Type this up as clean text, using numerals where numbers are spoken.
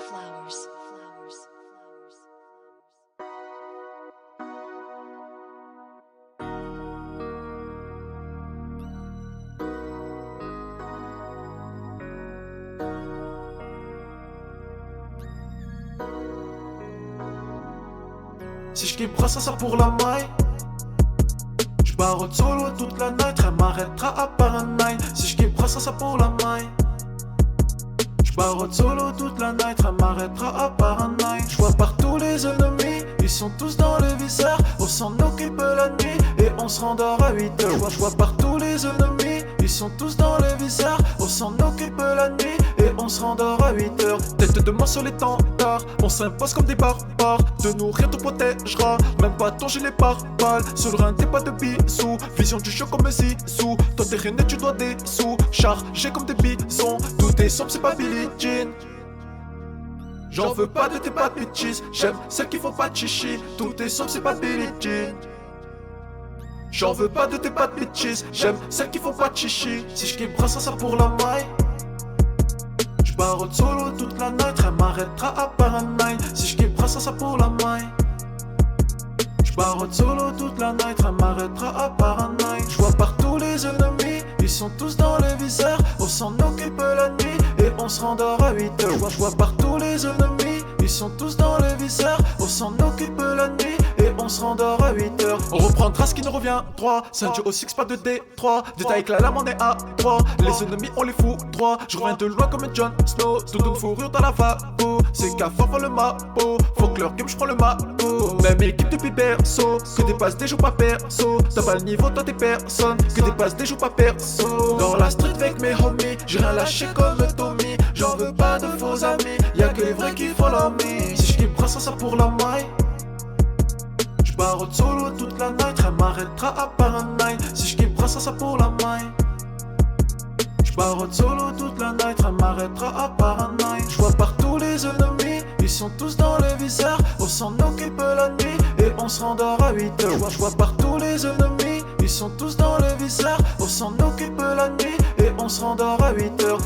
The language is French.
Flowers. Si je kiffe ça pour la maille. J'barre solo toute la night, elle m'arrêtera à Paranine. Si je kiffe ça pour la maille. J'barre solo toute la night, elle m'arrêtera à Paranine. J'vois partout les ennemis, ils sont tous dans les viseurs. On s'en occupe la nuit et on se rendort à 8h. J'vois partout les ennemis, ils sont tous dans les viseurs. On s'en occupe la nuit et on se rendort à 8h. Tête de main sur les tentards, on s'impose comme des barbares. De nourrir te protégera, même pas ton gilet pare-balles. Sur le rein t'es pas de bisous, vision du choc comme Zizou. Toi t'es rené, tu dois des sous, chargé comme des bisons. Tout est sombre, c'est pas Billie Jean. J'en veux pas de tes bad bitches, j'aime celles qui font pas de chichi. Tout est sombre, c'est pas Billie Jean. J'en veux pas de tes bad bitches, j'aime celles qui font pas de chichi. Si je kiffe ça pour la maille. J'barre solo toute la night, elle m'arrêtera à Paranine. Si je kiffe ça pour la maille. J'barre solo toute la night, elle m'arrêtera à Paranine. J'vois partout les ennemis, ils sont tous dans les viseurs. On s'en occupe la nuit et on se rendort à 8h. J'vois partout les ennemis, ils sont tous dans les viseurs. On s'en occupe la nuit et on se rendort à 8h. On reprendra ce qui nous revient droit. 5 duo 6 pas de D3. Détail avec la lame on est à 3. Les ennemis on les fout droit. Je reviens de loin comme un Jon Snow. Doudoune fourrure dans la lavabo. C'est qu'à fort le mapo. Faut que leur game je prends le mapo. Même équipe depuis perso. Que des passes des joues pas perso. T'as pas le niveau toi t'es personne. Que des passes des joues pas perso. Dans la street avec mes homies, j'ai rien lâché comme Tommy. J'en veux pas de faux amis. Y'a que les vrais qui follow me. Si je kiffe ça pour la maille. J'barre solo toute la night, elle m'arrêtera à Paranine. Si je kiffe ça pour la maille. J'barre solo toute la night, elle m'arrêtera à Paranine. J'vois partout les ennemis, ils sont tous dans les viseurs. On s'en occupe la nuit et on se rendort à 8h. J'vois partout les ennemis, ils sont tous dans les viseurs. On s'en occupe la nuit et on se rendort à 8h.